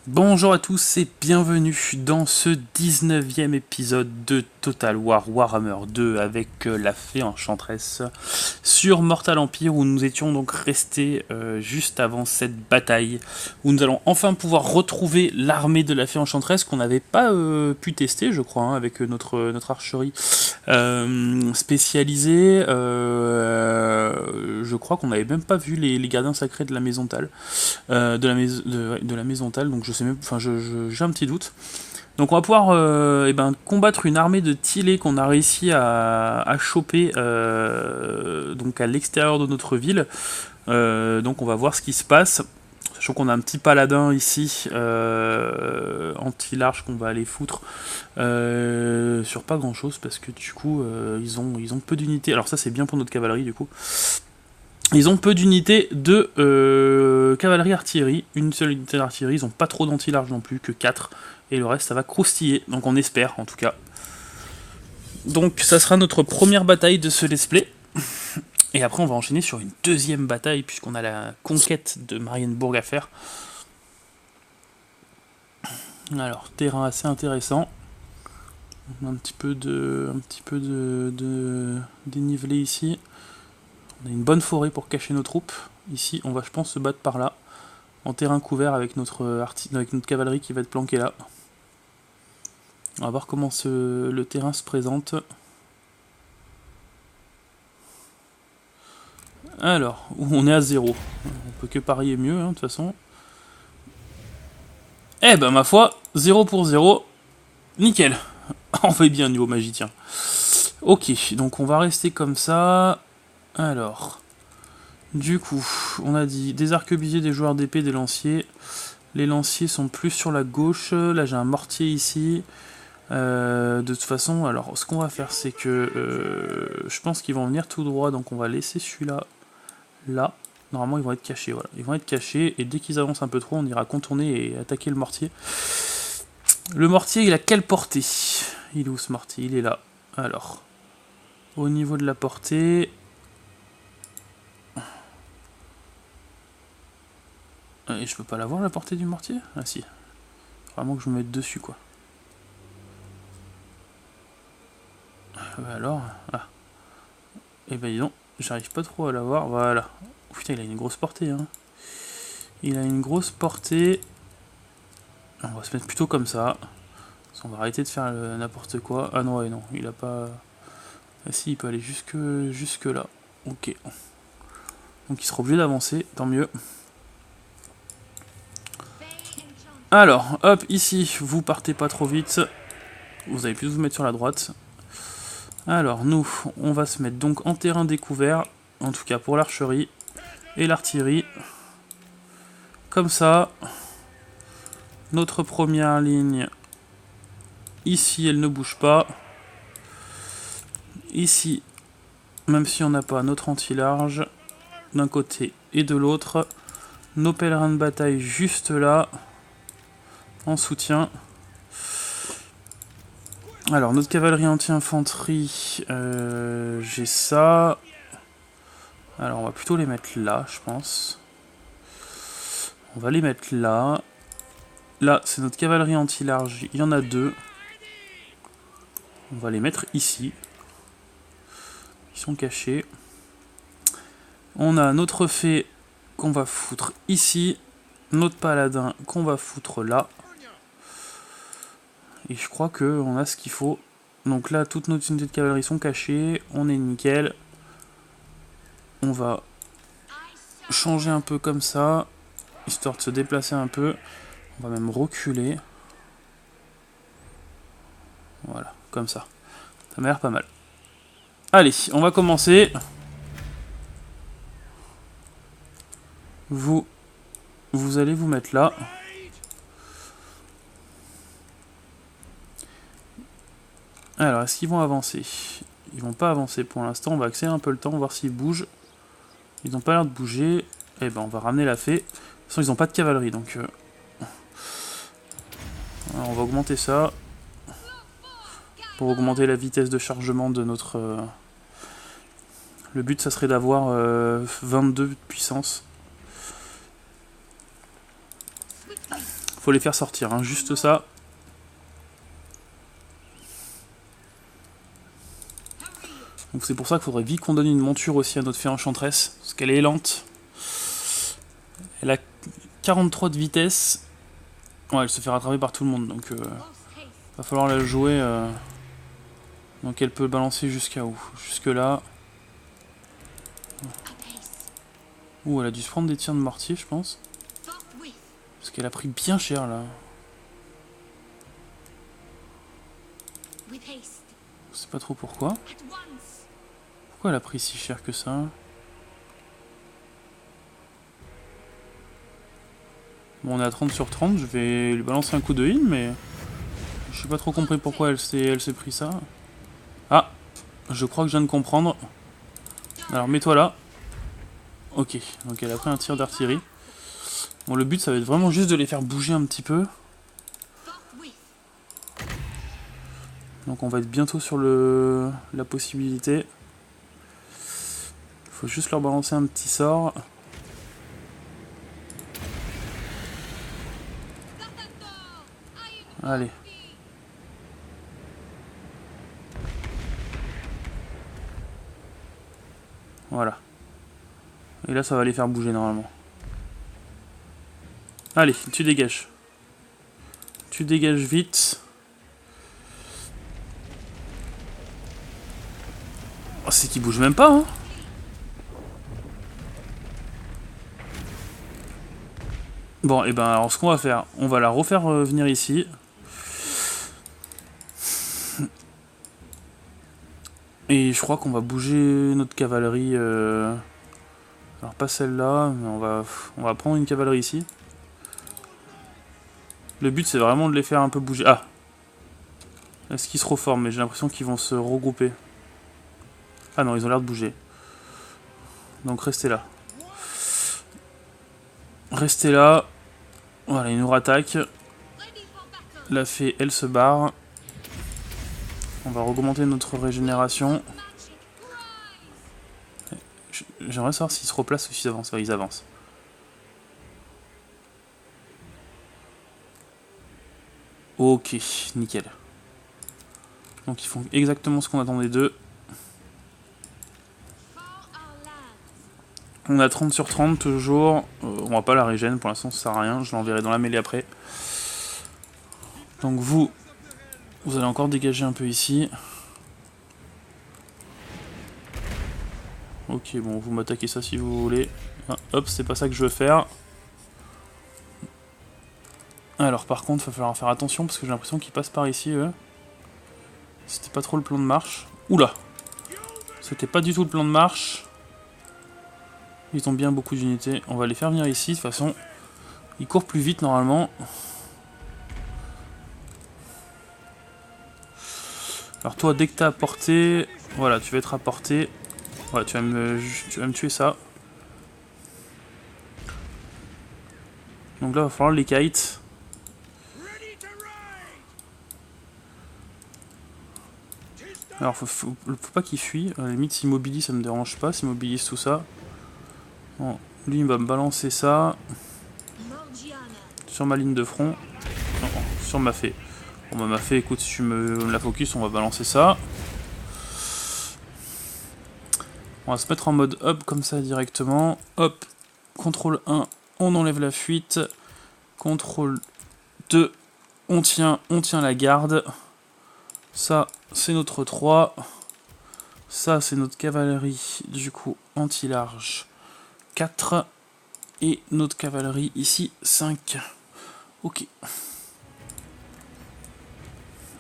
Bonjour à tous et bienvenue dans ce 19e épisode de Total War Warhammer 2 avec la fée enchanteresse sur Mortal Empire où nous étions donc restés juste avant cette bataille où nous allons enfin pouvoir retrouver l'armée de la fée enchanteresse qu'on n'avait pas pu tester je crois avec notre archerie spécialisée. Je crois qu'on n'avait même pas vu les gardiens sacrés de la maison Tal. De la maison Tal, donc je sais même, enfin j'ai un petit doute. Donc on va pouvoir combattre une armée de Tilé qu'on a réussi à choper donc à l'extérieur de notre ville. Donc on va voir ce qui se passe. Sachant qu'on a un petit paladin ici, anti-large qu'on va aller foutre sur pas grand chose parce que du coup ils ont peu d'unités. Alors ça c'est bien pour notre cavalerie du coup. Ils ont peu d'unités de cavalerie-artillerie, une seule unité d'artillerie, ils ont pas trop d'anti-large non plus, que 4, et le reste ça va croustiller, donc on espère en tout cas. Donc ça sera notre première bataille de ce let's play, et après on va enchaîner sur une deuxième bataille, puisqu'on a la conquête de Marienbourg à faire. Alors, terrain assez intéressant, un petit peu de dénivelé ici. On a une bonne forêt pour cacher nos troupes. Ici, on va, je pense, se battre par là, en terrain couvert avec notre cavalerie qui va être planquée là. On va voir comment le terrain se présente. Alors, on est à 0. On peut que parier mieux, de toute façon. Eh ben, ma foi, 0 pour 0. Nickel. On fait bien niveau magie, tiens. Ok, donc on va rester comme ça. Alors, du coup, on a dit des arquebusiers, des joueurs d'épée, des lanciers. Les lanciers sont plus sur la gauche. Là, j'ai un mortier ici. De toute façon, alors, ce qu'on va faire, c'est que je pense qu'ils vont venir tout droit, donc on va laisser celui-là là. Normalement, ils vont être cachés, voilà. Ils vont être cachés, et dès qu'ils avancent un peu trop, on ira contourner et attaquer le mortier. Le mortier, il a quelle portée? Il est où ce mortier? Il est là. Alors, au niveau de la portée... Et je peux pas la voir, la portée du mortier? Ah si. Vraiment que je me mette dessus, quoi. Alors... Ah. Et ben dis donc, j'arrive pas trop à la voir. Voilà. Oh, putain, il a une grosse portée, hein. Il a une grosse portée. On va se mettre plutôt comme ça. On va arrêter de faire n'importe quoi. Ah non, ouais, non, il a pas... Ah si, il peut aller jusque là. Ok. Donc il sera obligé d'avancer, tant mieux. Alors, hop, ici, vous partez pas trop vite. Vous avez pu vous mettre sur la droite. Alors, nous, on va se mettre donc en terrain découvert. En tout cas pour l'archerie et l'artillerie. Comme ça. Notre première ligne, ici, elle ne bouge pas. Ici, même si on n'a pas notre anti-large, d'un côté et de l'autre. Nos pèlerins de bataille juste là, en soutien. Alors, notre cavalerie anti-infanterie, j'ai ça. Alors, on va plutôt les mettre là, je pense. On va les mettre là. Là, c'est notre cavalerie anti-large, il y en a 2. On va les mettre ici. Ils sont cachés. On a notre fée qu'on va foutre ici. Notre paladin qu'on va foutre là. Et je crois qu'on a ce qu'il faut. Donc là, toutes nos unités de cavalerie sont cachées. On est nickel. On va changer un peu comme ça. Histoire de se déplacer un peu. On va même reculer. Voilà, comme ça. Ça m'a l'air pas mal. Allez, on va commencer. Vous allez vous mettre là. Alors, est-ce qu'ils vont avancer? Ils vont pas avancer pour l'instant. On va accélérer un peu le temps, voir s'ils bougent. Ils n'ont pas l'air de bouger. Eh ben, on va ramener la fée. De toute façon, ils n'ont pas de cavalerie, donc... Alors, on va augmenter ça. Pour augmenter la vitesse de chargement de notre... Le but, ça serait d'avoir 22 de puissance. Faut les faire sortir, hein, juste ça. Donc c'est pour ça qu'il faudrait vite qu'on donne une monture aussi à notre fée enchanteresse, parce qu'elle est lente. Elle a 43 de vitesse. Ouais, elle se fait rattraper par tout le monde, donc va falloir la jouer. Donc elle peut balancer jusqu'à où? Jusque là. Ouh, elle a dû se prendre des tirs de mortier, je pense. Parce qu'elle a pris bien cher là. Je sais pas trop pourquoi. Pourquoi elle a pris si cher que ça? Bon, on est à 30 sur 30, je vais lui balancer un coup de heal, mais je sais pas trop compris pourquoi elle s'est pris ça. Ah, je crois que je viens de comprendre. Alors mets-toi là. Ok, donc elle a pris un tir d'artillerie. Bon, le but ça va être vraiment juste de les faire bouger un petit peu. Donc on va être bientôt sur la possibilité. Faut juste leur balancer un petit sort. Allez. Voilà. Et là ça va les faire bouger normalement. Allez, tu dégages. Tu dégages vite. Oh, c'est qu'ils bougent même pas, hein. Bon, et ben alors ce qu'on va faire, on va la refaire venir ici. Et je crois qu'on va bouger notre cavalerie. Alors pas celle-là, mais on va prendre une cavalerie ici. Le but c'est vraiment de les faire un peu bouger. Ah! Est-ce qu'ils se reforment? Mais j'ai l'impression qu'ils vont se regrouper. Ah non, ils ont l'air de bouger. Donc restez là. Restez là. Voilà, ils nous rattaquent. La fée, elle se barre. On va augmenter notre régénération. J'aimerais savoir s'ils se replacent ou s'ils avancent. Ouais, ils avancent. Ok, nickel. Donc ils font exactement ce qu'on attendait d'eux. On a 30 sur 30 toujours. On va pas la régène, pour l'instant ça sert à rien. Je l'enverrai dans la mêlée après. Donc vous allez encore dégager un peu ici. Ok, bon, vous m'attaquez ça si vous voulez. Ah, hop, c'est pas ça que je veux faire. Alors par contre, il va falloir faire attention parce que j'ai l'impression qu'ils passent par ici, eux. C'était pas trop le plan de marche. Oula! C'était pas du tout le plan de marche. Ils ont bien beaucoup d'unités. On va les faire venir ici, de toute façon. Ils courent plus vite normalement. Alors toi, dès que t'as apporté... Voilà, tu vas être à portée. Voilà, tu vas me tuer ça. Donc là, il va falloir les kites. Alors, faut pas qu'il fuit. À la limite, s'immobilise, ça me dérange pas. S'immobilise tout ça. Bon, lui, il va me balancer ça. Sur ma ligne de front. Non, sur ma fée. Bon, bah, ma fée, écoute, si tu me la focus, on va balancer ça. On va se mettre en mode hop, comme ça, directement. Hop, contrôle 1, on enlève la fuite. Contrôle 2, on tient la garde. Ça, c'est notre 3. Ça, c'est notre cavalerie, du coup, anti-large 4. Et notre cavalerie ici, 5. Ok.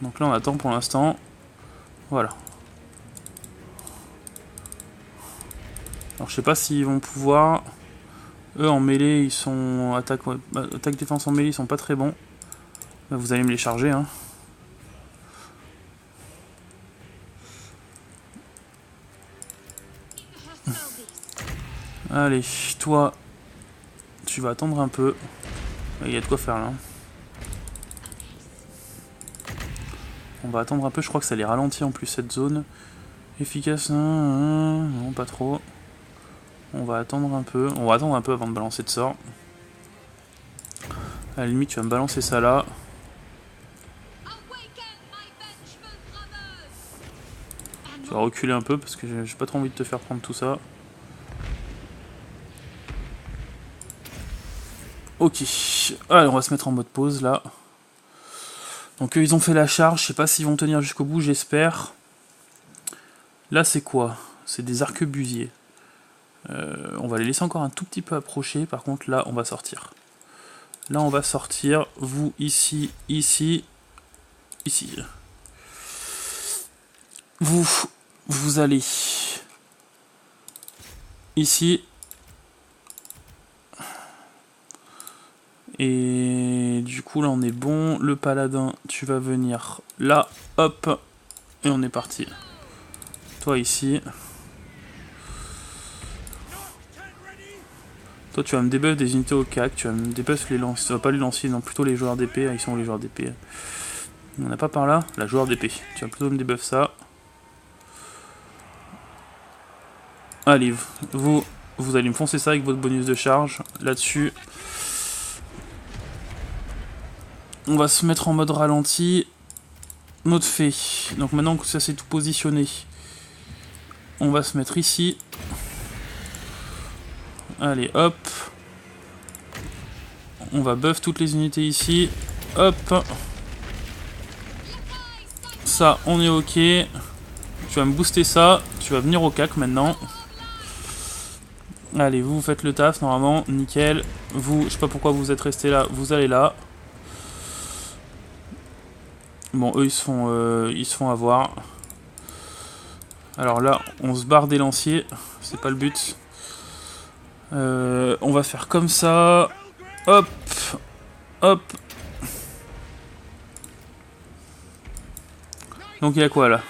Donc là, on attend pour l'instant. Voilà. Alors, je sais pas s'ils vont pouvoir... Eux, en mêlée, ils sont... Attaque-défense en mêlée, ils sont pas très bons. Là, vous allez me les charger, hein. Allez, toi, tu vas attendre un peu. Il y a de quoi faire là. On va attendre un peu, je crois que ça les ralentit en plus cette zone. Efficace, non, pas trop. On va attendre un peu avant de balancer de sort. À la limite, tu vas me balancer ça là. Tu vas reculer un peu parce que j'ai pas trop envie de te faire prendre tout ça. Ok. Allez, on va se mettre en mode pause là. Donc eux, ils ont fait la charge. Je sais pas s'ils vont tenir jusqu'au bout, j'espère. Là, c'est quoi? C'est des arquebusiers. On va les laisser encore un tout petit peu approcher. Par contre, là, on va sortir. Là, on va sortir. Vous, ici, ici, ici. Vous allez ici. Et du coup, là, on est bon. Le paladin, tu vas venir là. Hop. Et on est parti. Toi, ici. Toi, tu vas me débuff des unités au CAC. Tu vas me débuff les lanciers. Tu vas pas les lanciers, non, plutôt les joueurs d'épée. Ils sont les joueurs d'épée. On n'a pas par là. La joueur d'épée. Tu vas plutôt me débuff ça. Allez, vous allez me foncer ça avec votre bonus de charge. Là-dessus. On va se mettre en mode ralenti. Notre fée. Donc maintenant que ça s'est tout positionné, on va se mettre ici. Allez, hop. On va buff toutes les unités ici. Hop. Ça, on est ok. Tu vas me booster ça. Tu vas venir au CAC maintenant. Allez, vous faites le taf normalement. Nickel. Vous, je sais pas pourquoi vous êtes restés là. Vous allez là. Bon, eux, ils se font avoir. Alors là, on se barre des lanciers. C'est pas le but. On va faire comme ça. Hop. Hop. Donc il y a quoi là?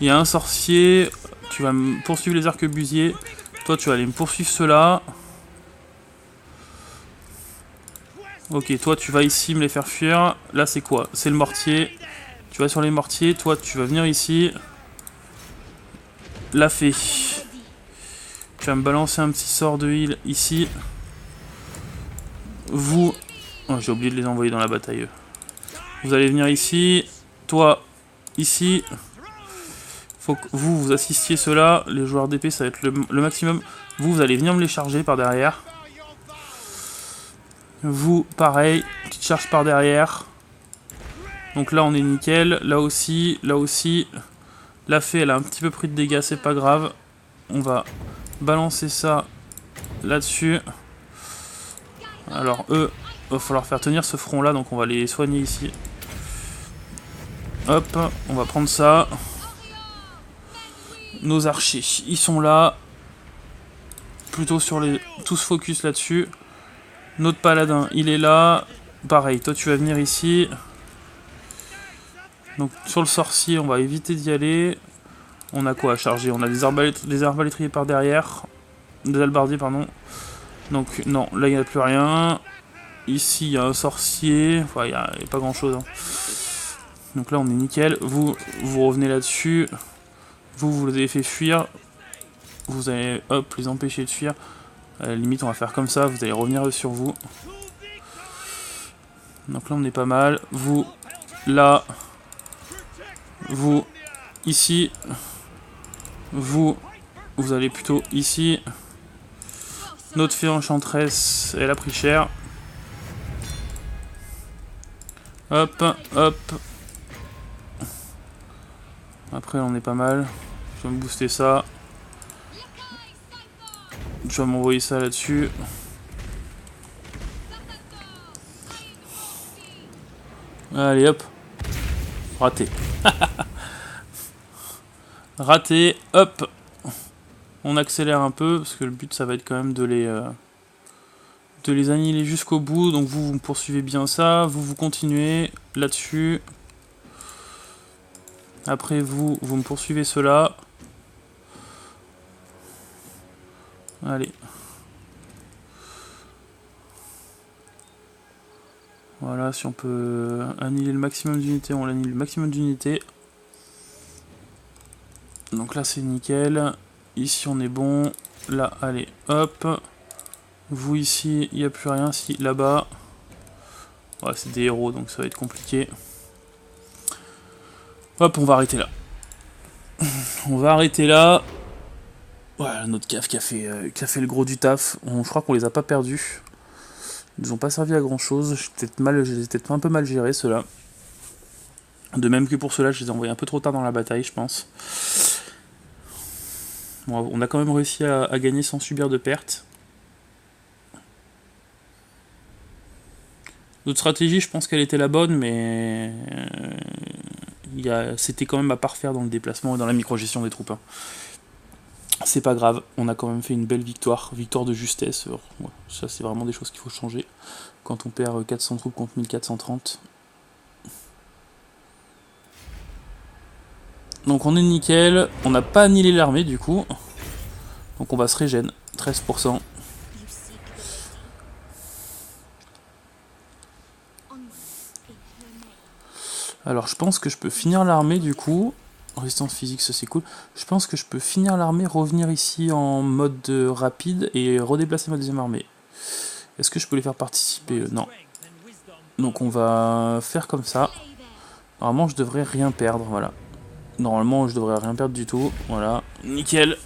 Il y a un sorcier. Tu vas me poursuivre les arquebusiers. Toi, tu vas aller me poursuivre ceux-là. Ok, toi, tu vas ici me les faire fuir. Là, c'est quoi? C'est le mortier. Tu vas sur les mortiers. Toi, tu vas venir ici. La fée. Tu vas me balancer un petit sort de heal ici. Vous... Oh, j'ai oublié de les envoyer dans la bataille. Vous allez venir ici. Toi, ici. Faut que vous assistiez ceux-là. Les joueurs d'épée, ça va être le maximum. Vous allez venir me les charger par derrière. Vous, pareil. Petite charge par derrière. Donc là, on est nickel. Là aussi, là aussi. La fée, elle a un petit peu pris de dégâts, c'est pas grave. On va balancer ça là-dessus. Alors eux, il va falloir faire tenir ce front là, donc on va les soigner ici. Hop, on va prendre ça. Nos archers, ils sont là. Plutôt sur les... tous focus là-dessus. Notre paladin, il est là. Pareil, toi tu vas venir ici. Donc sur le sorcier, on va éviter d'y aller. On a quoi à charger? On a des arbalétriers par derrière. Des albardiers, pardon. Donc non, là il n'y a plus rien. Ici il y a un sorcier. Enfin, il n'y a pas grand chose. Hein. Donc là on est nickel. Vous revenez là-dessus. Vous les avez fait fuir. Vous allez hop les empêcher de fuir. À la limite on va faire comme ça. Vous allez revenir sur vous. Donc là on est pas mal. Vous là. Vous ici. Vous allez plutôt ici. Notre fée enchanteresse, elle a pris cher. Hop, hop. Après, on est pas mal. Je vais me booster ça. Je vais m'envoyer ça là-dessus. Allez, hop. Raté. Raté, hop. On accélère un peu, parce que le but, ça va être quand même de les annihiler jusqu'au bout. Donc vous me poursuivez bien ça. Vous continuez là-dessus. Après, vous me poursuivez cela. Allez. Voilà, si on peut annihiler le maximum d'unités, on l'annihile le maximum d'unités. Donc là, c'est nickel. Ici, on est bon. Là, allez, hop. Vous ici, il n'y a plus rien. Si, là-bas. Ouais, c'est des héros, donc ça va être compliqué. Hop, on va arrêter là. On va arrêter là. Voilà, notre caf qui a fait le gros du taf. Je crois qu'on les a pas perdus. Ils nous ont pas servi à grand chose. Je les ai peut-être un peu mal gérés, ceux-là. De même que pour ceux-là, je les ai envoyés un peu trop tard dans la bataille, je pense. Bon, on a quand même réussi à gagner sans subir de pertes. Notre stratégie, je pense qu'elle était la bonne, mais c'était quand même à parfaire dans le déplacement et dans la micro-gestion des troupes. Hein. C'est pas grave, on a quand même fait une belle victoire de justesse. Ouais, ça, c'est vraiment des choses qu'il faut changer. Quand on perd 400 troupes contre 1430. Donc on est nickel, on n'a pas annihilé l'armée du coup. Donc on va se régène, 13%. Alors je pense que je peux finir l'armée du coup. Résistance physique, ça c'est cool. Je pense que je peux finir l'armée, revenir ici en mode rapide et redéplacer ma deuxième armée. Est-ce que je peux les faire participer? Non. Donc on va faire comme ça. Normalement je devrais rien perdre, voilà. Normalement je devrais rien perdre du tout. Voilà, nickel.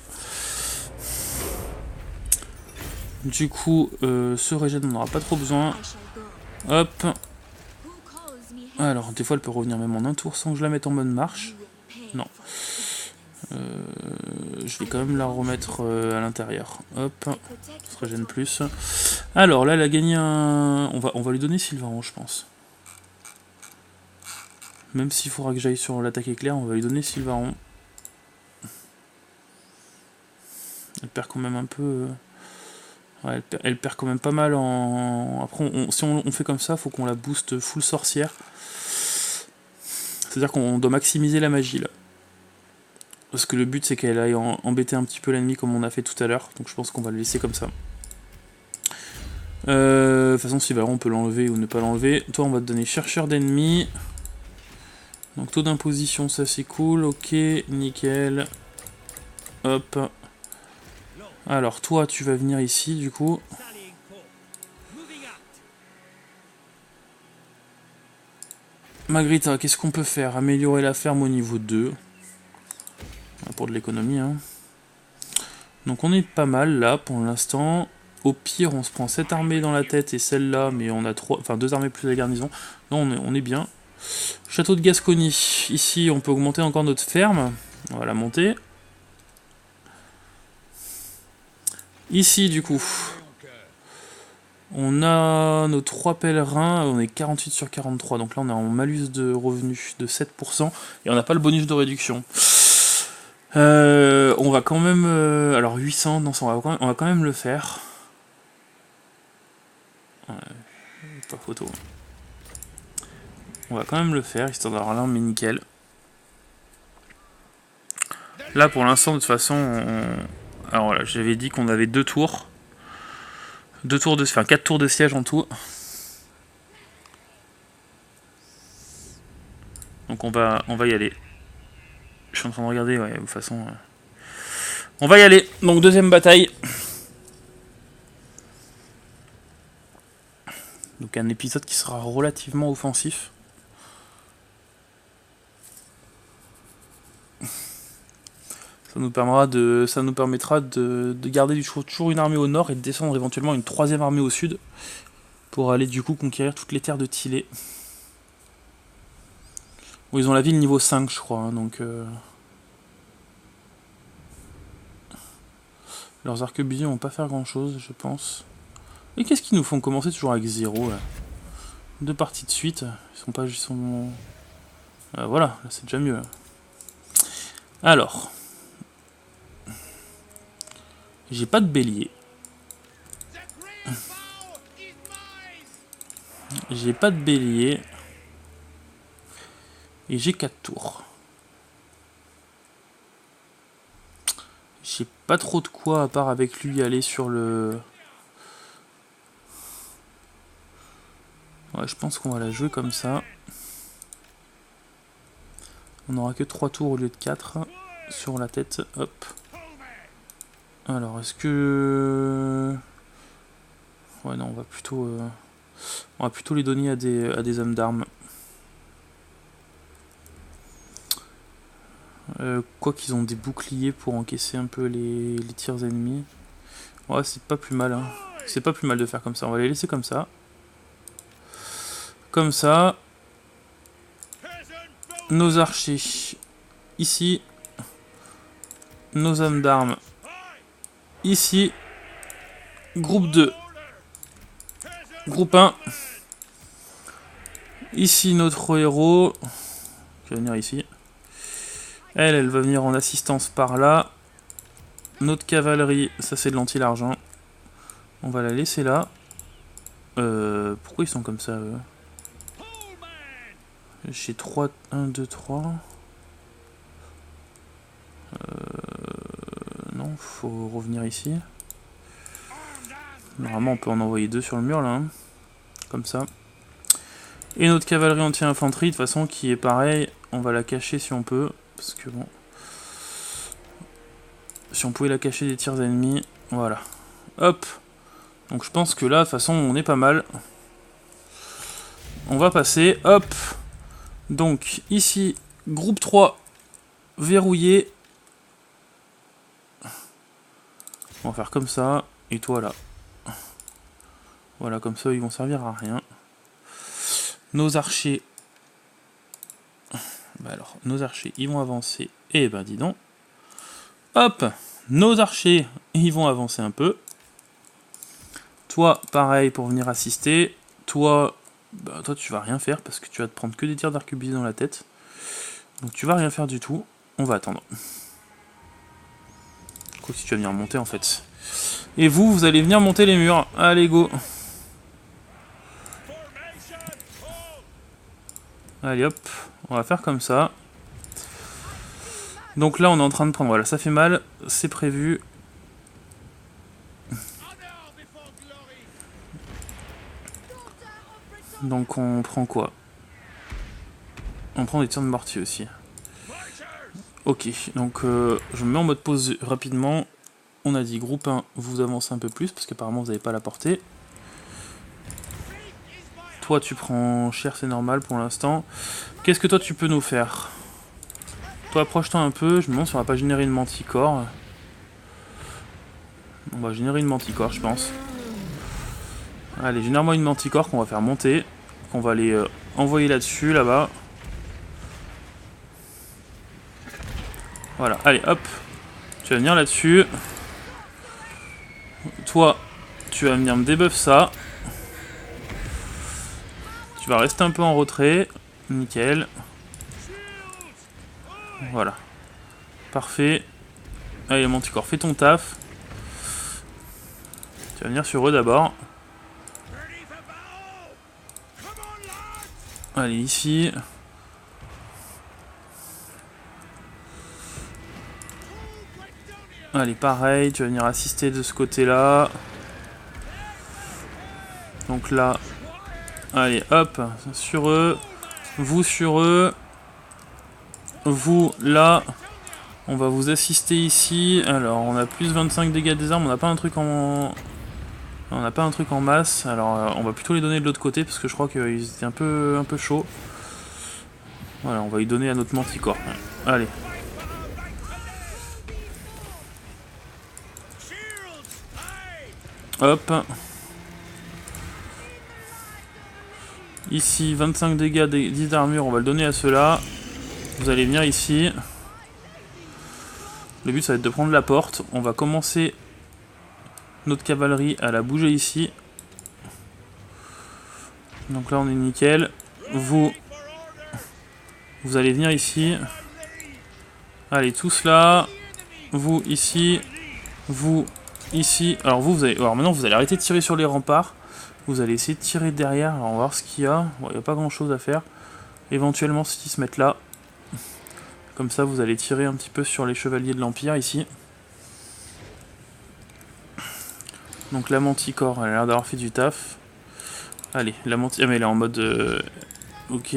Du coup, ce régène on n'aura pas trop besoin. Hop. Alors des fois elle peut revenir même en un tour sans que je la mette en mode marche. Non. Je vais quand même la remettre à l'intérieur. Hop. Ça régène plus. Alors là elle a gagné un... On va lui donner Sylvain, je pense. Même s'il faudra que j'aille sur l'attaque éclair, on va lui donner Sylvaron. Elle perd quand même un peu... Ouais, elle perd quand même pas mal en... Après, si on fait comme ça, faut qu'on la booste full sorcière. C'est-à-dire qu'on doit maximiser la magie, là. Parce que le but, c'est qu'elle aille embêter un petit peu l'ennemi, comme on a fait tout à l'heure. Donc je pense qu'on va le laisser comme ça. De toute façon, Sylvaron, on peut l'enlever ou ne pas l'enlever. Toi, on va te donner chercheur d'ennemis. Donc taux d'imposition, ça c'est cool. Ok, nickel. Hop. Alors toi tu vas venir ici du coup. Magrita, qu'est-ce qu'on peut faire? Améliorer la ferme au niveau 2. Pour de l'économie. Hein. Donc on est pas mal là pour l'instant. Au pire on se prend cette armée dans la tête et celle-là, mais on a deux armées plus la garnison. Non, on est bien. Château de Gascogne. Ici on peut augmenter encore notre ferme. On va la monter. Ici du coup. On a nos 3 pèlerins, on est 48 sur 43, donc là on est en malus de revenus de 7%, et on n'a pas le bonus de réduction. On va quand même... alors 800, non, on va quand même le faire. Ouais, pas photo. On va quand même le faire, histoire d'avoir l'armée nickel. Là pour l'instant de toute façon, alors voilà, j'avais dit qu'on avait 2 tours. 4 tours de siège en tout. Donc on va y aller. Je suis en train de regarder, ouais, de toute façon... On va y aller. Donc deuxième bataille. Donc un épisode qui sera relativement offensif. Ça nous permettra de garder toujours une armée au nord et de descendre éventuellement une 3e armée au sud. Pour aller du coup conquérir toutes les terres de Tillé. Bon, ils ont la ville niveau 5 je crois, hein, donc... Leurs arquebusiers vont pas faire grand chose, je pense. Et qu'est-ce qu'ils nous font commencer toujours avec 0 là? 2 parties de suite, ils sont pas... voilà, là c'est déjà mieux. Là. Alors... J'ai pas de bélier. J'ai pas de bélier. Et j'ai 4 tours. J'ai pas trop de quoi à part avec lui aller sur le... Ouais, je pense qu'on va la jouer comme ça. On n'aura que 3 tours au lieu de 4 sur la tête. Hop. Alors, est-ce que... Ouais, non, on va plutôt... On va plutôt les donner à des hommes d'armes. Quoi qu'ils ont des boucliers pour encaisser un peu les tirs ennemis. Ouais, c'est pas plus mal. Hein. C'est pas plus mal de faire comme ça. On va les laisser comme ça. Comme ça. Nos archers. Ici. Nos hommes d'armes. Ici. Groupe 2. Groupe 1. Ici notre héros. Qui va venir ici. Elle va venir en assistance par là. Notre cavalerie, ça c'est de l'anti-l'argent. On va la laisser là. Pourquoi ils sont comme ça eux? J'ai 3, 1, 2, 3. Non, faut revenir ici. Normalement on peut en envoyer 2 sur le mur là. Hein. Comme ça. Et notre cavalerie anti-infanterie, de toute façon, qui est pareil. On va la cacher si on peut. Parce que bon... Si on pouvait la cacher des tirs ennemis. Voilà. Hop. Donc je pense que là, de toute façon, on est pas mal. On va passer. Hop. Donc ici, groupe 3. Verrouillé. On va faire comme ça. Et toi là. Voilà, comme ça, ils vont servir à rien. Nos archers. Bah alors, nos archers, ils vont avancer. Et ben dis donc. Hop. Nos archers, ils vont avancer un peu. Toi, pareil, pour venir assister. Toi, bah, toi, tu vas rien faire parce que tu vas te prendre que des tirs d'arquebuse dans la tête. Donc tu vas rien faire du tout. On va attendre. Quoi si tu vas venir monter en fait. Et vous, vous allez venir monter les murs. Allez, go. Allez, hop. On va faire comme ça. Donc là, on est en train de prendre... Voilà, ça fait mal. C'est prévu. Donc on prend quoi? On prend des tirs de mortier aussi. Ok, donc je me mets en mode pause rapidement. On a dit groupe 1, vous avancez un peu plus, parce qu'apparemment vous n'avez pas la portée. Toi tu prends cher, c'est normal pour l'instant. Qu'est-ce que toi tu peux nous faire? Toi approche-toi un peu, je me demande si on va pas générer une manticore. On va générer une manticore je pense. Allez, génère-moi une manticore qu'on va faire monter. Qu'on va aller envoyer là-dessus, là-bas. Voilà, allez hop. Tu vas venir là-dessus. Toi, tu vas venir me débuff ça. Tu vas rester un peu en retrait. Nickel. Voilà. Parfait. Allez, manticore, fais ton taf. Tu vas venir sur eux d'abord. Allez, ici. Allez, pareil, tu vas venir assister de ce côté-là. Donc là, allez, hop, sur eux. Vous sur eux. Vous là. On va vous assister ici. Alors, on a plus 25 dégâts des armes. On n'a pas un truc en... On n'a pas un truc en masse. Alors, on va plutôt les donner de l'autre côté parce que je crois qu'ils étaient un peu chauds. Voilà, on va y donner à notre manticore. Allez. Hop. Ici, 25 dégâts, 10 d'armure, on va le donner à ceux-là. Vous allez venir ici. Le but, ça va être de prendre la porte. On va commencer notre cavalerie à la bouger ici. Donc là, on est nickel. Vous allez venir ici. Allez, tous là. Vous ici. Vous ici. Alors alors maintenant, vous allez arrêter de tirer sur les remparts. Vous allez essayer de tirer derrière. Alors on va voir ce qu'il y a. Bon, il n'y a pas grand chose à faire. Éventuellement, s'ils se mettent là. Comme ça, vous allez tirer un petit peu sur les chevaliers de l'Empire ici. Donc la manticore, elle a l'air d'avoir fait du taf. Allez, la manticore, ah, mais elle est en mode... Ok.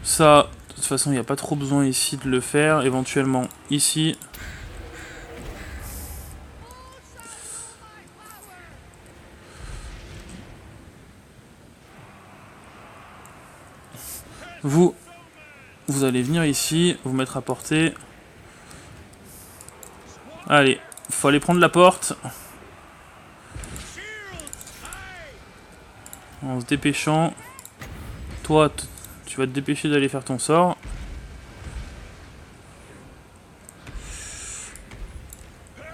Ça, de toute façon, il n'y a pas trop besoin ici de le faire. Éventuellement, ici. Vous allez venir ici, vous mettre à portée. Allez, faut aller prendre la porte. En se dépêchant. Toi, tu vas te dépêcher d'aller faire ton sort.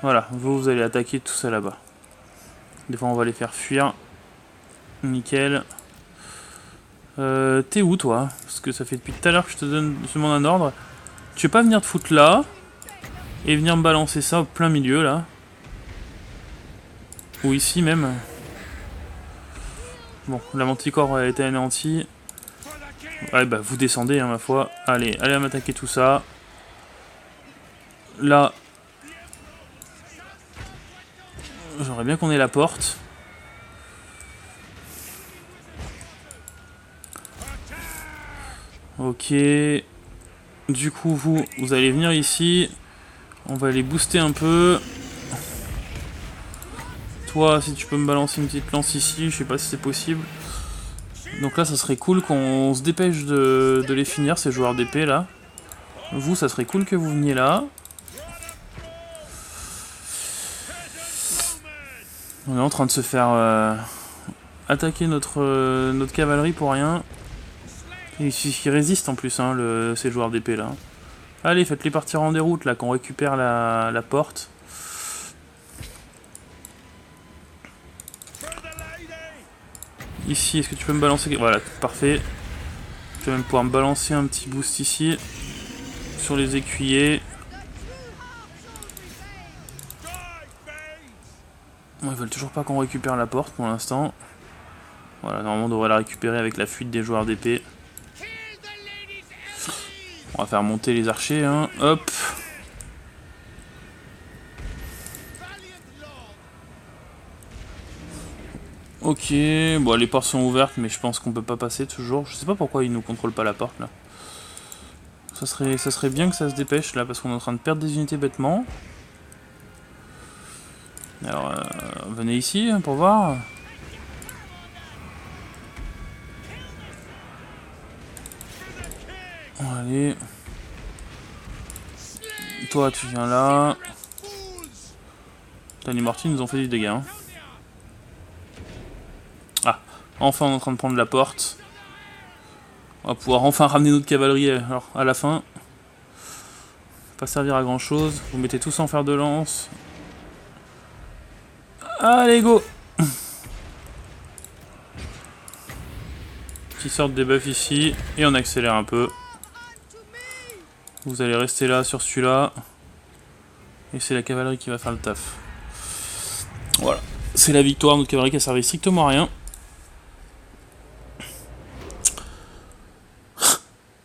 Voilà, vous allez attaquer tout ça là-bas. Des fois, on va les faire fuir. Nickel. T'es où, toi? Parce que ça fait depuis tout à l'heure que je te demande un ordre. Tu veux pas venir te foutre là et venir me balancer ça au plein milieu, là? Ou ici, même. Bon, la manticore a été anéantie. Ouais, bah, vous descendez, hein, ma foi. Allez à m'attaquer tout ça. Là, j'aimerais bien qu'on ait la porte. Ok. Du coup, vous allez venir ici. On va les booster un peu. Toi, si tu peux me balancer une petite lance ici, je sais pas si c'est possible. Donc là, ça serait cool qu'on se dépêche de les finir, ces joueurs d'épée là. Vous, ça serait cool que vous veniez là. On est en train de se faire attaquer notre cavalerie pour rien. Et ils résistent en plus, hein, ces joueurs d'épée là. Allez, faites-les partir en déroute là, qu'on récupère la porte. Ici, est-ce que tu peux me balancer... Voilà, parfait. Tu vas même pouvoir me balancer un petit boost ici. Sur les écuyers. Bon, ils veulent toujours pas qu'on récupère la porte pour l'instant. Voilà, normalement on devrait la récupérer avec la fuite des joueurs d'épée. On va faire monter les archers, hein. Hop. Ok, bon les portes sont ouvertes mais je pense qu'on peut pas passer toujours. Je sais pas pourquoi ils nous contrôlent pas la porte là. Ça serait bien que ça se dépêche là parce qu'on est en train de perdre des unités bêtement. Alors venez ici hein, pour voir. Allez. Toi tu viens là. Putain, les mortiers nous ont fait du dégât. Hein. Ah, enfin on est en train de prendre la porte. On va pouvoir enfin ramener notre cavalerie alors, à la fin. Pas servir à grand chose. Vous mettez tous en fer de lance. Allez go. Petit sort de debuff ici. Et on accélère un peu. Vous allez rester là sur celui-là. Et c'est la cavalerie qui va faire le taf. Voilà. C'est la victoire. Notre cavalerie qui a servi strictement à rien.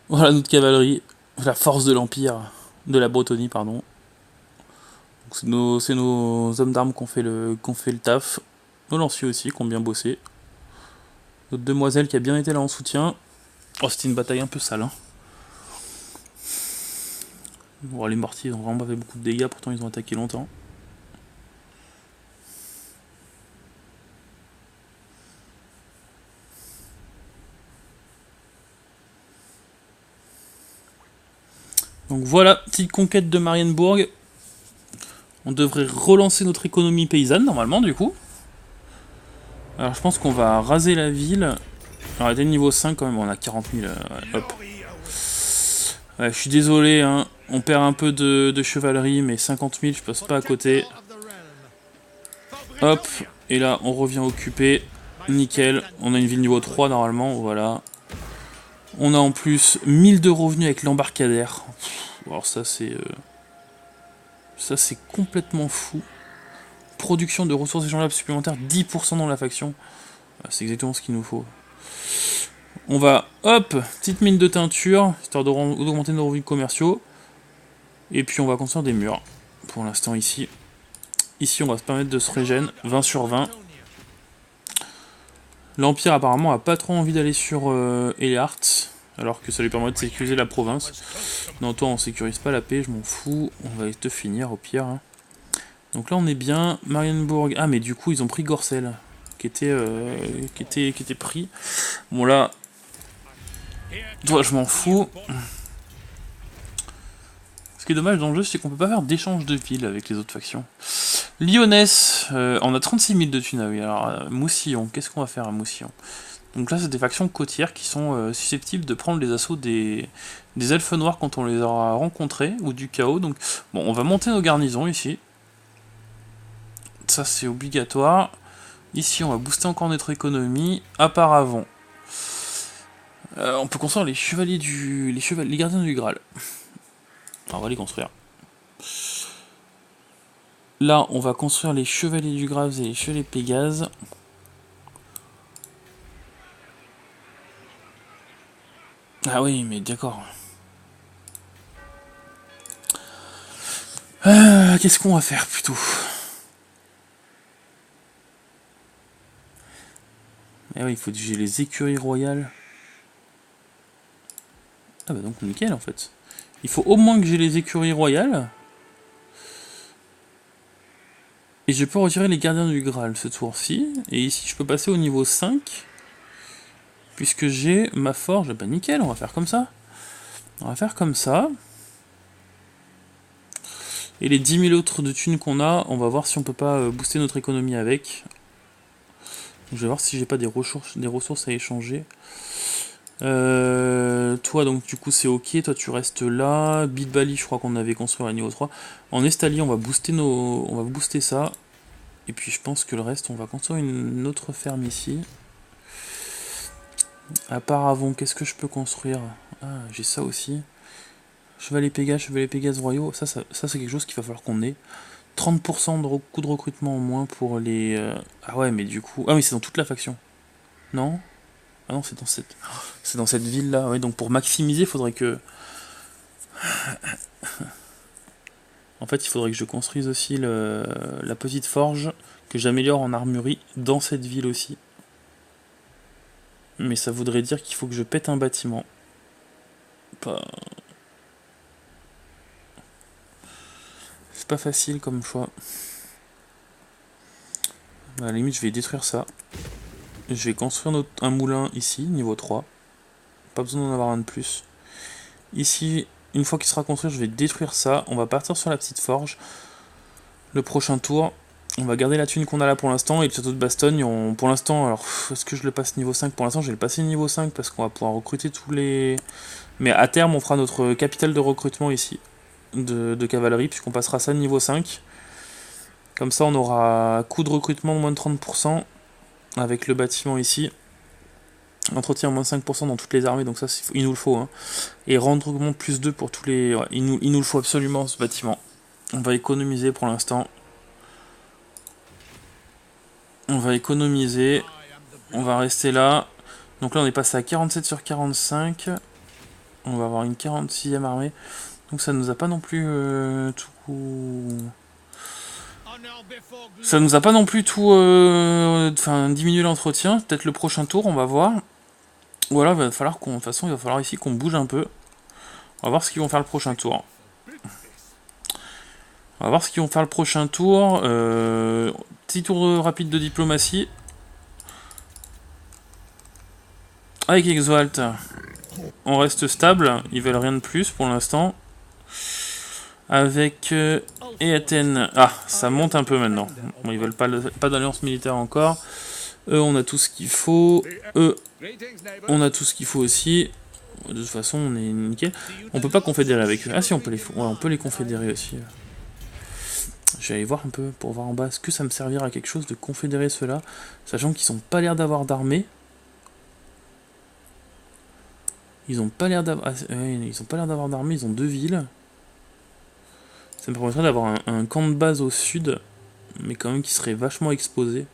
Voilà notre cavalerie. La force de l'Empire. De la Bretonie, pardon. C'est nos hommes d'armes qui ont fait le taf. Nos lanciers aussi, qui ont bien bossé. Notre demoiselle qui a bien été là en soutien. Oh, c'était une bataille un peu sale. Hein. Bon, les mortiers ont vraiment pas fait beaucoup de dégâts, pourtant ils ont attaqué longtemps. Donc voilà, petite conquête de Marienburg. On devrait relancer notre économie paysanne normalement du coup. Alors je pense qu'on va raser la ville. Alors dès le niveau 5 quand même, on a 40 000. Hop. Ouais, je suis désolé, hein. On perd un peu de chevalerie, mais 50 000 je passe pas à côté. Hop, et là on revient occuper. Nickel, on a une ville niveau 3 normalement, voilà. On a en plus 1000 de revenus avec l'embarcadère. Alors ça c'est... Ça c'est complètement fou. Production de ressources échangeables supplémentaires, 10% dans la faction. C'est exactement ce qu'il nous faut. On va, hop, petite mine de teinture, histoire d'augmenter nos revenus commerciaux. Et puis on va construire des murs, pour l'instant ici. Ici on va se permettre de se régénérer, 20 sur 20. L'Empire apparemment a pas trop envie d'aller sur Eliart, alors que ça lui permet de sécuriser la province. Non, toi on sécurise pas la paix, je m'en fous, on va te finir au pire. Hein. Donc là on est bien, Marienburg, ah mais du coup ils ont pris Gorcel, qui était pris. Bon là, Toi, je m'en fous. Ce qui est dommage dans le jeu, c'est qu'on peut pas faire d'échange de villes avec les autres factions. Lyonnaise, on a 36 000 de thunes, ah oui. Alors, Moussillon, qu'est-ce qu'on va faire à Moussillon? Donc là, c'est des factions côtières qui sont susceptibles de prendre les assauts des elfes noirs quand on les aura rencontrés, ou du chaos. Donc, bon, on va monter nos garnisons ici. Ça, c'est obligatoire. Ici, on va booster encore notre économie. Auparavant, on peut construire les chevaliers les gardiens du Graal. Alors, on va les construire. Là, on va construire les chevaliers du Graal et les chevaliers Pégase. Ah oui, mais d'accord. Qu'est-ce qu'on va faire plutôt? Ah oui, il faut que j'ai les écuries royales. Ah bah donc nickel en fait. Il faut au moins que j'ai les écuries royales. Et je peux retirer les gardiens du Graal ce tour-ci. Et ici je peux passer au niveau 5. Puisque j'ai ma forge. Bah nickel, on va faire comme ça. On va faire comme ça. Et les 10 000 autres de thunes qu'on a, on va voir si on peut pas booster notre économie avec. Donc, je vais voir si j'ai pas des ressources à échanger. Toi donc du coup c'est ok, toi tu restes là. Bit Bali je crois qu'on avait construit à niveau 3. En Estalie on va booster ça. Et puis je pense que le reste on va construire une autre ferme ici. À Paravon, qu'est-ce que je peux construire? Ah j'ai ça aussi. Chevalier Pégase royaux, ça c'est quelque chose qu'il va falloir qu'on ait. 30% de coût de recrutement en moins pour les... Ah ouais mais du coup... Ah mais c'est dans toute la faction. Non? Ah non c'est dans cette ville là. Ouais, donc pour maximiser il faudrait que... En fait, il faudrait que je construise aussi la petite forge, que j'améliore en armurerie dans cette ville aussi. Mais ça voudrait dire qu'il faut que je pète un bâtiment. Pas... C'est pas facile comme choix. À la limite, je vais détruire ça. Je vais construire un moulin ici, niveau 3. Pas besoin d'en avoir un de plus. Ici, une fois qu'il sera construit, je vais détruire ça. On va partir sur la petite forge. Le prochain tour, on va garder la thune qu'on a là pour l'instant. Et le château de Bastogne, pour l'instant, alors, est-ce que je le passe niveau 5? Pour l'instant, je vais le passer niveau 5 parce qu'on va pouvoir recruter tous les... Mais à terme, on fera notre capitale de recrutement ici, de cavalerie, puisqu'on passera ça niveau 5. Comme ça, on aura coût de recrutement de moins de 30% avec le bâtiment ici. Entretien moins 5% dans toutes les armées, donc ça, il nous le faut. Hein. Et rendement plus 2 pour tous les... Ouais, il nous le faut absolument, ce bâtiment. On va économiser pour l'instant. On va économiser. On va rester là. Donc là, on est passé à 47 sur 45. On va avoir une 46e armée. Donc ça nous a pas non plus tout... Ça nous a pas non plus tout... Enfin, diminué l'entretien. Peut-être le prochain tour, on va voir. Ou alors, il va falloir qu'on... De toute façon, il va falloir ici qu'on bouge un peu. On va voir ce qu'ils vont faire le prochain tour. On va voir ce qu'ils vont faire le prochain tour. Petit tour rapide de diplomatie. Avec Exalt, on reste stable. Ils veulent rien de plus pour l'instant. Avec Athènes. Ah, ça monte un peu maintenant. Bon, ils veulent pas d'alliance militaire encore. Eux, on a tout ce qu'il faut. Eux, on a tout ce qu'il faut aussi. De toute façon, on est nickel. On peut pas confédérer avec eux. Ah si, on peut les confédérer aussi. Je vais aller voir un peu pour voir en bas. Est-ce que ça me servira à quelque chose de confédérer ceux-là? Sachant qu'ils n'ont pas l'air d'avoir d'armée. Ils ont pas l'air d'avoir... ils ont pas l'air d'avoir d'armée, ils ont 2 villes. Ça me permettrait d'avoir un camp de base au sud, mais quand même qui serait vachement exposé.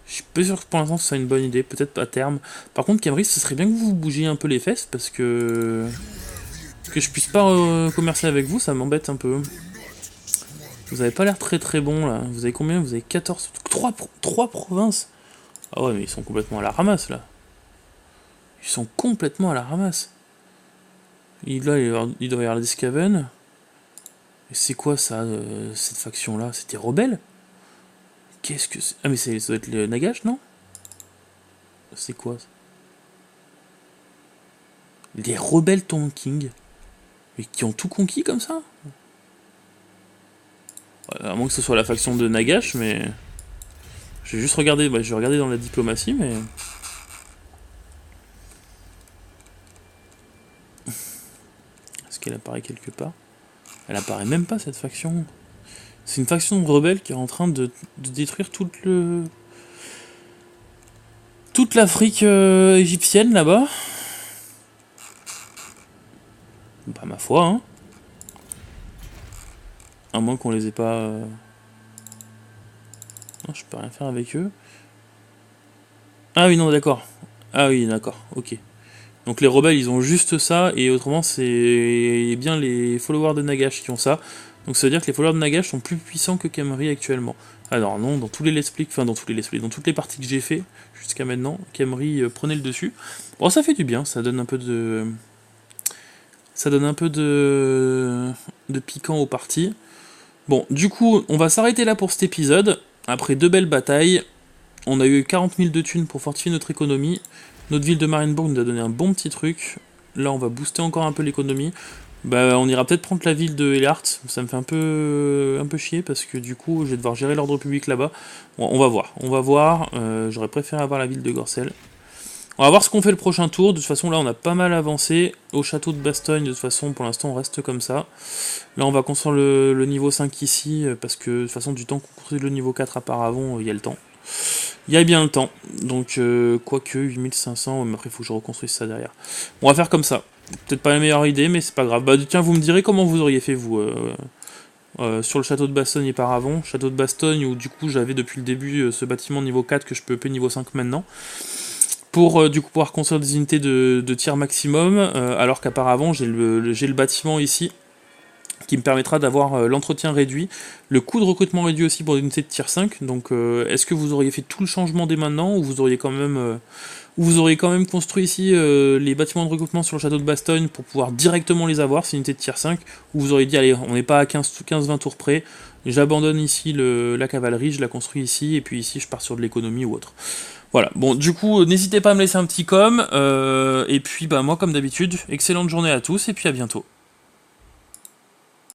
Je suis pas sûr que pour l'instant ce soit une bonne idée, peut-être à terme. Par contre, Camry, ce serait bien que vous bougiez un peu les fesses, parce que... Que je puisse pas commercer avec vous, ça m'embête un peu. Vous avez pas l'air très très bon là. Vous avez combien? Vous avez 14... 3 provinces. Ah ouais, mais ils sont complètement à la ramasse là. Ils sont complètement à la ramasse. Il doit y avoir des Skaven. Et c'est quoi ça, cette faction-là? C'était rebelle? Qu'est-ce que c'est? Ah mais ça doit être le Nagash, non? C'est quoi ça? Les rebelles Tonking. Mais qui ont tout conquis comme ça? À moins que ce soit la faction de Nagash, mais... J'ai juste regardé, je vais regarder dans la diplomatie, mais... Est-ce qu'elle apparaît quelque part? Elle apparaît même pas, cette faction. C'est une faction de rebelles qui est en train de détruire toute l'Afrique égyptienne, là-bas. Bah, ma foi, hein. À moins qu'on les ait pas... Non, je peux rien faire avec eux. Ah oui, non, d'accord. Ah oui, d'accord, ok. Donc les rebelles, ils ont juste ça, et autrement, c'est bien les followers de Nagash qui ont ça. Donc ça veut dire que les followers de Nagash sont plus puissants que Khemri actuellement. Alors non, dans tous les let's play, enfin dans tous les let's play, dans toutes les parties que j'ai fait jusqu'à maintenant, Khemri prenait le dessus. Bon, ça fait du bien, ça donne un peu de... Ça donne un peu de piquant aux parties. Bon, du coup, on va s'arrêter là pour cet épisode. Après 2 belles batailles, on a eu 40 000 de thunes pour fortifier notre économie. Notre ville de Marienburg nous a donné un bon petit truc. Là, on va booster encore un peu l'économie. Bah, on ira peut-être prendre la ville de Elhart. Ça me fait un peu chier parce que du coup, je vais devoir gérer l'ordre public là-bas. Bon, on va voir. On va voir. J'aurais préféré avoir la ville de Gorcel. On va voir ce qu'on fait le prochain tour. De toute façon, là, on a pas mal avancé. Au château de Bastogne, de toute façon, pour l'instant, on reste comme ça. Là, on va construire le niveau 5 ici, parce que de toute façon, du temps qu'on construit le niveau 4 auparavant, il y a le temps. Il y a bien le temps. Donc, quoique, 8500, mais après, il faut que je reconstruise ça derrière. On va faire comme ça. Peut-être pas la meilleure idée, mais c'est pas grave. Bah, tiens, vous me direz comment vous auriez fait, vous, sur le château de Bastogne auparavant. Château de Bastogne, où du coup, j'avais depuis le début ce bâtiment niveau 4 que je peux upper niveau 5 maintenant. Pour du coup pouvoir construire des unités de tir maximum, alors qu'auparavant j'ai le bâtiment ici qui me permettra d'avoir l'entretien réduit, le coût de recrutement réduit aussi pour des unités de tir 5. Donc est-ce que vous auriez fait tout le changement dès maintenant, ou vous auriez quand même construit ici les bâtiments de recrutement sur le château de Bastogne pour pouvoir directement les avoir, ces unités de tir 5, ou vous auriez dit allez, on n'est pas à 15-20 tours près, j'abandonne ici la cavalerie, je la construis ici, et puis ici je pars sur de l'économie ou autre. Voilà, bon, du coup, n'hésitez pas à me laisser un petit com, et puis bah moi comme d'habitude, excellente journée à tous, et puis à bientôt.